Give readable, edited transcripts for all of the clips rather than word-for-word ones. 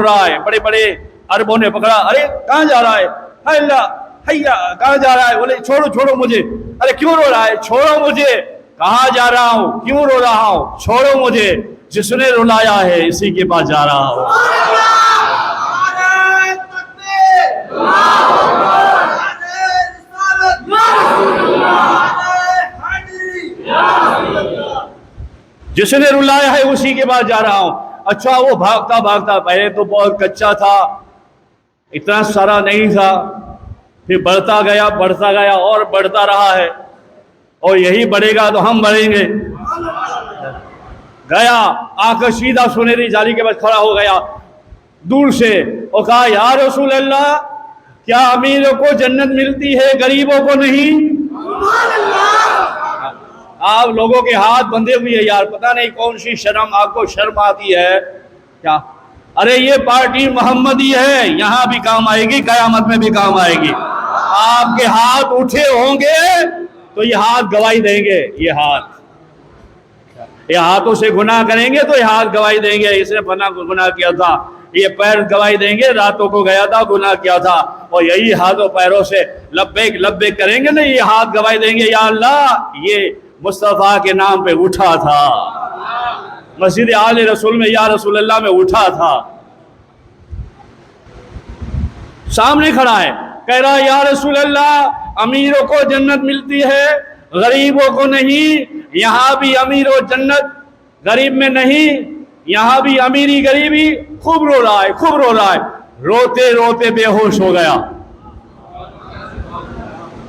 रहा है, बड़े बड़े अरबों ने पकड़ा, अरे कहाँ जा रहा है, अल्लाह हैया कहाँ जा रहा है, बोले छोड़ो छोड़ो मुझे, अरे क्यों रो रहा है, छोड़ो मुझे, कहाँ जा रहा हूँ, क्यों रो रहा हूँ, छोड़ो मुझे, जिसने रुलाया है इसी के पास जा रहा हूँ। जिसने रुलाया है उसी के पास जा रहा हूं। अच्छा, वो भागता भागता, पहले तो बहुत कच्चा था, इतना सारा नहीं था, फिर बढ़ता गया और बढ़ता रहा है, और यही बढ़ेगा तो हम बढ़ेंगे। गया, आकर सीधा सुनहरी जाली के पास खड़ा हो गया दूर से, और कहा या रसूल अल्लाह, क्या अमीरों को जन्नत मिलती है, गरीबों को नहीं? आप लोगों के हाथ बंधे हुए हैं यार, पता नहीं कौन सी शर्म आपको शर्म आती है क्या? अरे ये पार्टी मोहम्मदी है, यहां भी काम आएगी, कयामत में भी काम आएगी। आपके हाथ उठे होंगे तो ये हाथ गवाही देंगे, ये हाथों से गुनाह करेंगे तो ये हाथ गवाही देंगे, इसने गुनाह किया था, ये पैर गवाही देंगे, रातों को गया था, गुनाह किया था, और यही हाथों पैरों से लब्बैक लब्बैक करेंगे ना, ये हाथ गवाही देंगे, या अल्लाह ये मुस्तफा के नाम पे उठा था, मस्जिद आले रसूल में या रसूल अल्लाह में उठा था। सामने खड़ा है, कह रहा है या रसूल अल्लाह, अमीरों को जन्नत मिलती है, गरीबों को नहीं, यहां भी अमीर और जन्नत, गरीब में नहीं, यहां भी अमीरी गरीबी। खूब रो रहा है, खूब रो रहा है, रोते रोते बेहोश हो गया।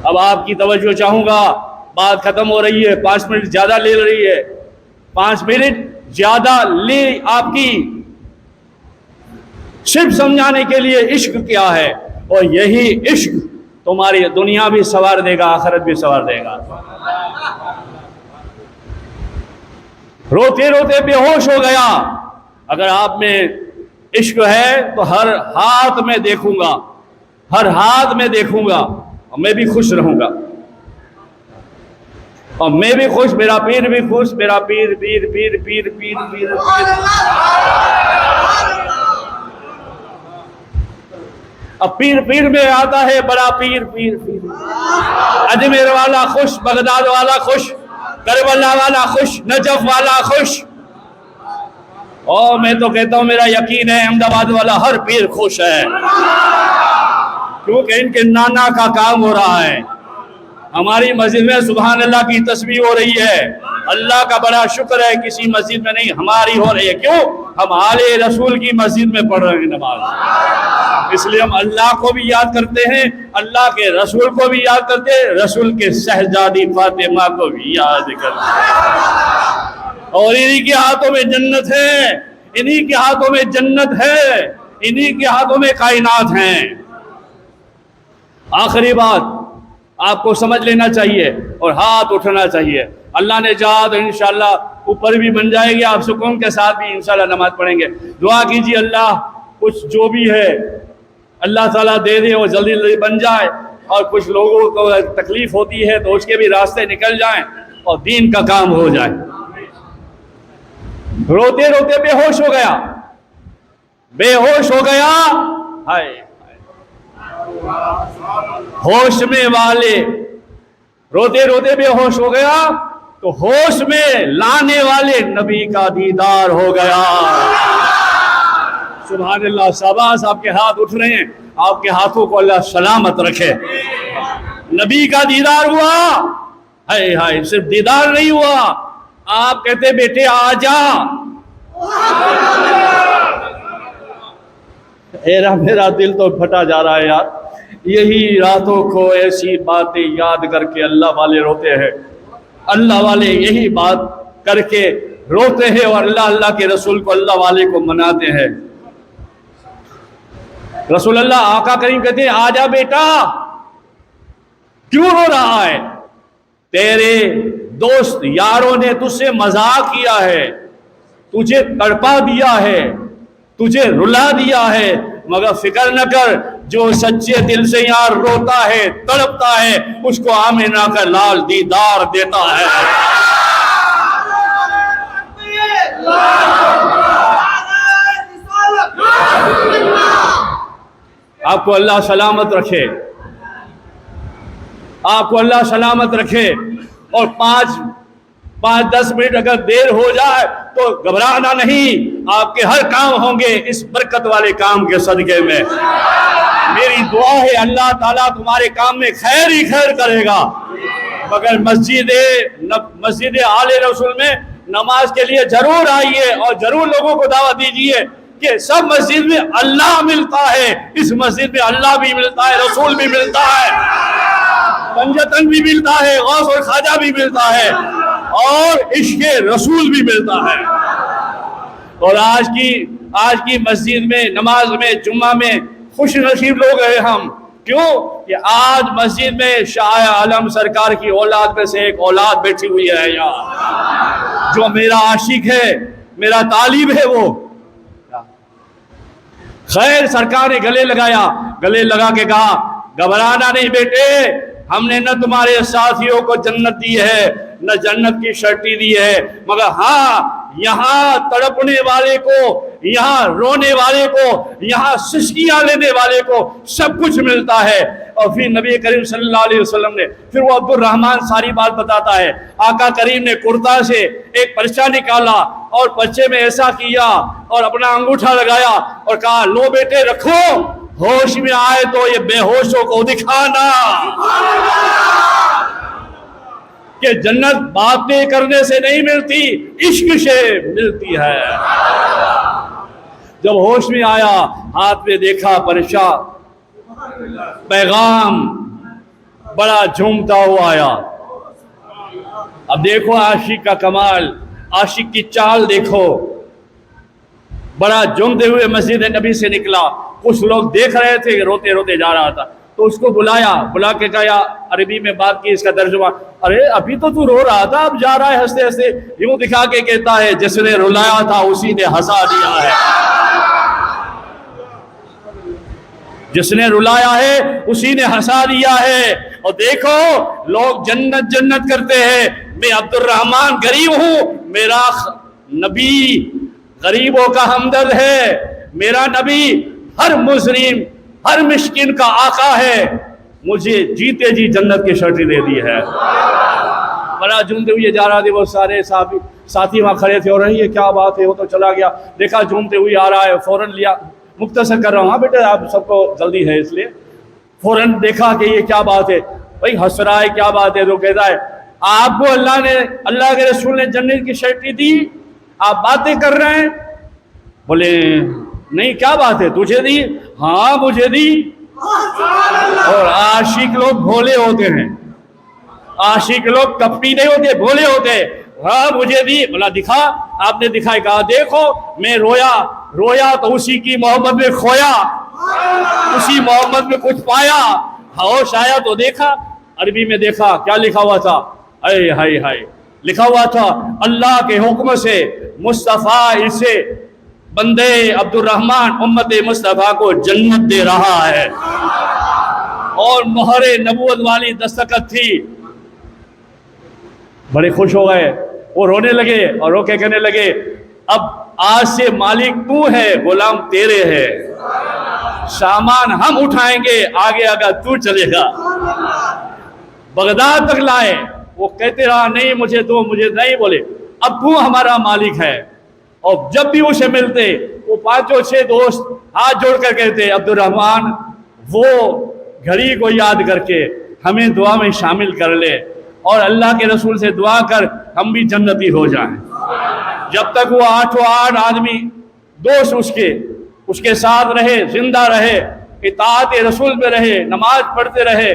अब आपकी तवज्जो चाहूंगा, बात खत्म हो रही है, 5 मिनट ज्यादा ले रही है, 5 मिनट ज्यादा ले आपकी, सिर्फ समझाने के लिए इश्क क्या है, और यही इश्क तुम्हारी दुनिया भी संवार देगा, आखिरत भी संवार देगा। रोते रोते बेहोश हो गया। अगर आप में इश्क है तो हर हाथ में देखूंगा, हर हाथ में देखूंगा, और मैं भी खुश रहूंगा, और मैं भी खुश, मेरा पीर भी खुश, मेरा पीर पीर पीर पीर पीर पीर, अब पीर पीर में आता है बड़ा पीर पीर पीर, अजमेर वाला खुश, बगदाद वाला खुश, करबला वाला खुश, नजफ वाला खुश, और मैं तो कहता हूं मेरा यकीन है अहमदाबाद वाला हर पीर खुश है, क्योंकि इनके नाना का काम हो रहा है। हमारी मस्जिद में सुभान अल्लाह की तस्बीह हो रही है, अल्लाह का बड़ा शुक्र है, किसी मस्जिद में नहीं, हमारी हो रही है। क्यों? हम आले रसूल की मस्जिद में पढ़ रहे हैं नमाज, इसलिए हम अल्लाह को भी याद करते हैं, अल्लाह के रसूल को भी याद करते हैं, रसूल के शहजादी फातिमा को भी याद करते हैं, और इन्हीं के हाथों में जन्नत है, इन्हीं के हाथों में जन्नत है, इन्हीं के हाथों में कायनात है। आखिरी बात आपको समझ लेना चाहिए और हाथ उठना चाहिए। अल्लाह ने चाहा तो इंशाअल्लाह ऊपर भी बन जाएगी, आप सुकून के साथ भी इंशाअल्लाह नमाज पढ़ेंगे। दुआ कीजिए अल्लाह कुछ जो भी है अल्लाह ताला दे दे और जल्दी जल्दी बन जाए, और कुछ लोगों को तकलीफ होती है तो उसके भी रास्ते निकल जाएं और दीन का काम हो जाए। रोते रोते बेहोश हो गया, बेहोश हो गया, हाय होश में वाले, रोते रोते बेहोश हो गया तो होश में लाने वाले नबी का दीदार हो गया। सुभान अल्लाह, शाबाश, आपके हाथ उठ रहे हैं, आपके हाथों को अल्लाह सलामत रखे। नबी का दीदार हुआ, हाय हाय, सिर्फ दीदार नहीं हुआ, आप कहते बेटे आजा, मेरा दिल तो फटा जा रहा है यार। यही रातों को ऐसी बातें याद करके अल्लाह वाले रोते हैं, अल्लाह वाले यही बात करके रोते हैं, और अल्लाह अल्लाह के रसूल को अल्लाह वाले को मनाते हैं। रसूल अल्लाह आका करीम कहते हैं आजा बेटा, क्यों रो रहा है? तेरे दोस्त यारों ने तुझसे मजाक किया है, तुझे तड़पा दिया है, तुझे रुला दिया है, मगर फिक्र न कर, जो सच्चे दिल से यार रोता है, तड़पता है, उसको आमिना का लाल दीदार देता है। आपको अल्लाह सलामत रखे, आपको अल्लाह सलामत रखे। और 5-10 मिनट अगर देर हो जाए तो घबराना नहीं, आपके हर काम होंगे इस बरकत वाले काम के सदके में। मेरी दुआ है अल्लाह ताला तुम्हारे काम में खैर ही खैर करेगा। मगर मस्जिद आले रसूल में नमाज के लिए जरूर आइए और जरूर लोगों को दावत दीजिए कि सब मस्जिद में अल्लाह मिलता है, इस मस्जिद में अल्लाह भी मिलता है, रसूल भी मिलता है, पंजतन भी मिलता है, गौस और ख्वाजा भी मिलता है और इश्क़ रसूल भी मिलता है। और आज की मस्जिद में नमाज में जुम्मा में खुश नसीब लोग हैं हम। क्यों कि आज मस्जिद में शाह आलम सरकार की औलाद में से एक औलाद बैठी हुई है यहाँ, जो मेरा आशिक है, मेरा तालिब है। वो खैर सरकार ने गले लगा के कहा, घबराना नहीं बेटे, हमने न तुम्हारे साथियों को जन्नत दी है न जन्नत की शर्टी दी है, मगर हाँ यहाँ तड़पने वाले को, यहाँ रोने वाले को, यहाँ सिसकियां लेने वाले को सब कुछ मिलता है। और फिर नबी करीम सल्लल्लाहु अलैहि वसल्लम ने, फिर वो अब्दुल रहमान सारी बात बताता है, आका करीम ने कुर्ता से एक पर्चा निकाला और पर्चे में ऐसा किया और अपना अंगूठा लगाया और कहा, लो बेटे रखो, होश में आए तो ये बेहोशों को दिखाना कि जन्नत बातें करने से नहीं मिलती, इश्क से मिलती है। जब होश में आया, हाथ में देखा पर्चा, पैगाम बड़ा झूमता हुआ आया। अब देखो आशिक का कमाल, आशिक की चाल देखो, बड़ा झूमते हुए मस्जिद नबी से निकला। कुछ लोग देख रहे थे, रोते रोते जा रहा था, तो उसको बुला के कहा, अरबी में बात की, इसका तर्जुमा, अरे अभी तो तू रो रहा था, अब जा रहा है हंसते हंसते। यूं दिखा के कहता है, जिसने रुलाया था उसी ने हंसा दिया है, जिसने रुलाया है उसी ने हंसा दिया है। और देखो लोग जन्नत जन्नत करते हैं, मैं अब्दुल रहमान गरीब हूं, मेरा नबी गरीबों का हमदर्द है, मेरा नबी हर मुजरिम हर मिस्किन का आका है, मुझे जीते जी जन्नत की शर्टी दे दी है। बड़ा झूमते हुए जा रहा थे, वो सारे साथी वहां खड़े थे और ये क्या बात है, वो तो चला गया। देखा झूमते हुए आ रहा है, फौरन लिया, मुख्तसर कर रहा हूँ, हाँ बेटे आप सबको जल्दी है इसलिए। फौरन देखा कि ये क्या बात है, भाई हंस रहा है, क्या बात है। तो कहता है, आपको अल्लाह के रसूल ने जन्नत की शर्टी दी, आप बातें कर रहे हैं। बोले नहीं, क्या बात है, तुझे दी? हाँ मुझे दी। और आशिक लोग भोले होते हैं, आशिक लोग कपटी नहीं होते, भोले होते। हाँ मुझे दी। बोला दिखा, आपने दिखाई, कहा देखो मैं रोया तो उसी की मोहब्बत में खोया, उसी मोहब्बत में कुछ पाया, होश आया तो देखा। अरबी में देखा, क्या लिखा हुआ था, हाय हाय हाय, लिखा हुआ था, अल्लाह के हुक्म से मुस्तफ़ा इसे बंदे अब्दुल रहमान उम्मत मुस्तफ़ा को जन्नत दे रहा है। और मोहरे नबूवत वाली दस्तखत थी। बड़े खुश हो गए, वो रोने लगे और रो के कहने लगे, अब आज से मालिक तू है, गुलाम तेरे है, सामान हम उठाएंगे, आगे अगर तू चलेगा। बगदाद तक लाए, वो कहते रहा नहीं मुझे दो, मुझे नहीं। बोले अब तू हमारा मालिक है। और जब भी उसे मिलते, वो 5-6 दोस्त हाथ जोड़कर कहते, अब्दुल रहमान वो घड़ी को याद करके हमें दुआ में शामिल कर ले और अल्लाह के रसूल से दुआ कर हम भी जन्नती हो जाएं। जब तक वो 8 आदमी दोस्त उसके साथ रहे, जिंदा रहे, इताअत रसूल में रहे, नमाज पढ़ते रहे,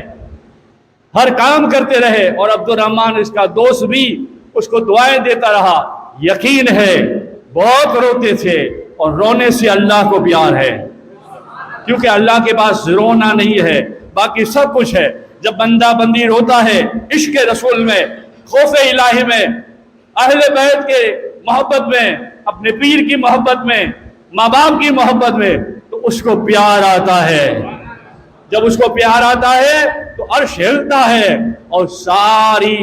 हर काम करते रहे, और अब्दुल रहमान इसका दोस्त भी उसको दुआएं देता रहा। यकीन है बहुत रोते थे, और रोने से अल्लाह को प्यार है, क्योंकि अल्लाह के पास रोना नहीं है, बाकी सब कुछ है। जब बंदा बंदी रोता है इश्क रसूल में, खौफ इलाही में, अहले बैत के मोहब्बत में, अपने पीर की मोहब्बत में, माँ बाप की मोहब्बत में, तो उसको प्यार आता है। जब उसको प्यार आता है तो अर्श हिलता है और सारी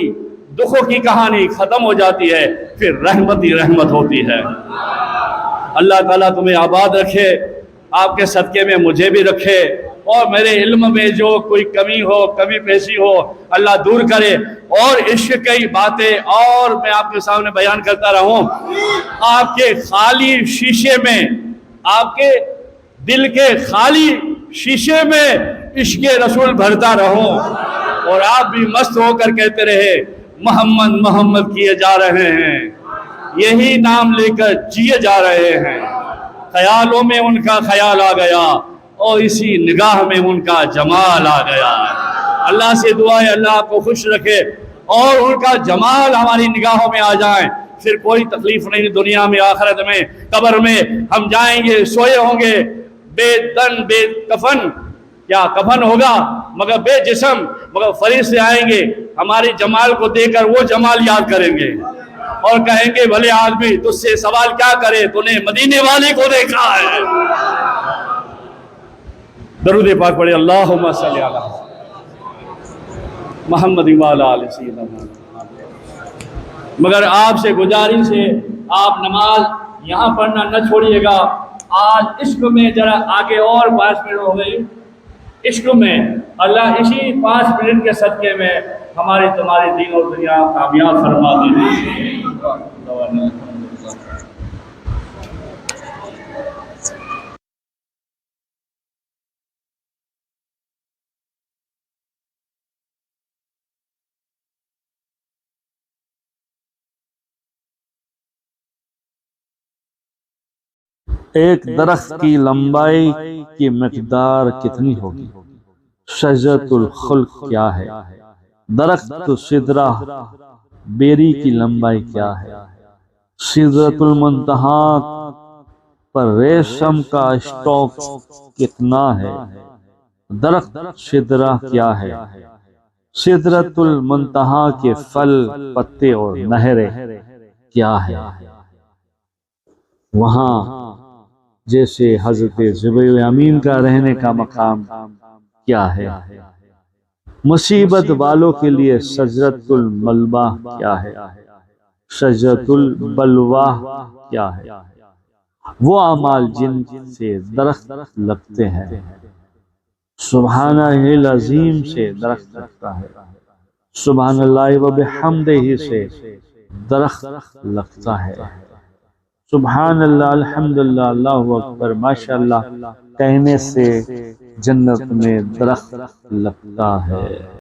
दुखों की कहानी खत्म हो जाती है, फिर रहमत ही रहमत होती है। अल्लाह ताला तुम्हें आबाद रखे, आपके सदक़े में मुझे भी रखे और मेरे इल्म में जो कोई कमी हो, कमी पेशी हो, अल्लाह दूर करे। और इश्क की बातें और मैं आपके सामने बयान करता रहूं। आपके खाली शीशे में, आपके दिल के खाली शीशे में इश्क रसूल भरता रहूं और आप भी मस्त होकर कहते रहे मोहम्मद मोहम्मद किए जा रहे हैं, यही नाम लेकर जिए जा रहे हैं। ख्यालों में उनका ख्याल आ गया और इसी निगाह में उनका जमाल आ गया। अल्लाह से दुआ है अल्लाह आपको खुश रखे और उनका जमाल हमारी निगाहों में आ जाए, फिर कोई तकलीफ नहीं दुनिया में, आखिरत में, कब्र में। हम जाएंगे, सोए होंगे बेदन बेकफन, क्या कफन होगा मगर बेजिस्म, मगर फरिश्ते आएंगे हमारे जमाल को देखकर वो जमाल याद करेंगे और कहेंगे भले आदमी तुझसे सवाल क्या करे, तूने मदीने वाले को देखा है। दरूद पाक पढ़े अल्लाहुम्मा सल्ली अला मुहम्मद व अला आलि सय्यिदना। मगर आपसे गुजारिश है आप नमाज यहाँ पढ़ना न छोड़िएगा। आज इश्क में जरा आगे और 5 मिनट हो गई। इश्क में अल्लाह इसी 5 मिनट के सदक़े में हमारे तुम्हारे दीन और दुनिया कामयाब फरमा दे। एक दरख्त की लंबाई की मिकदार कितनी होगी? शजरतुल खुल्क क्या है? दरख्त सिदरा बेरी की लंबाई क्या है? सिदरतुल मुंतहा पर रेशम का स्टॉक कितना है? दरख्त सिदरा क्या है? सिदरतुल मुंतहा के फल, पत्ते और नहरें क्या है? वहाँ जैसे हजरत जुबैर अमीन का रहने का मकाम क्या है? मुसीबत वालों के लिए शजरतुल मलबा क्या है? शजरतुल बलवा क्या है? वो अमाल जिनसे दरख्त लगते हैं। सुब्हानल्लाहिल अज़ीम से दरख्त लगता है, सुब्हानल्लाहि व बिहम्दिही से दरख्त लगता है। सुब्हानल्लाह, अल्हम्दुलिल्लाह, अल्लाहु अकबर, माशाअल्लाह कहने से जन्नत में दरख्त लगता है।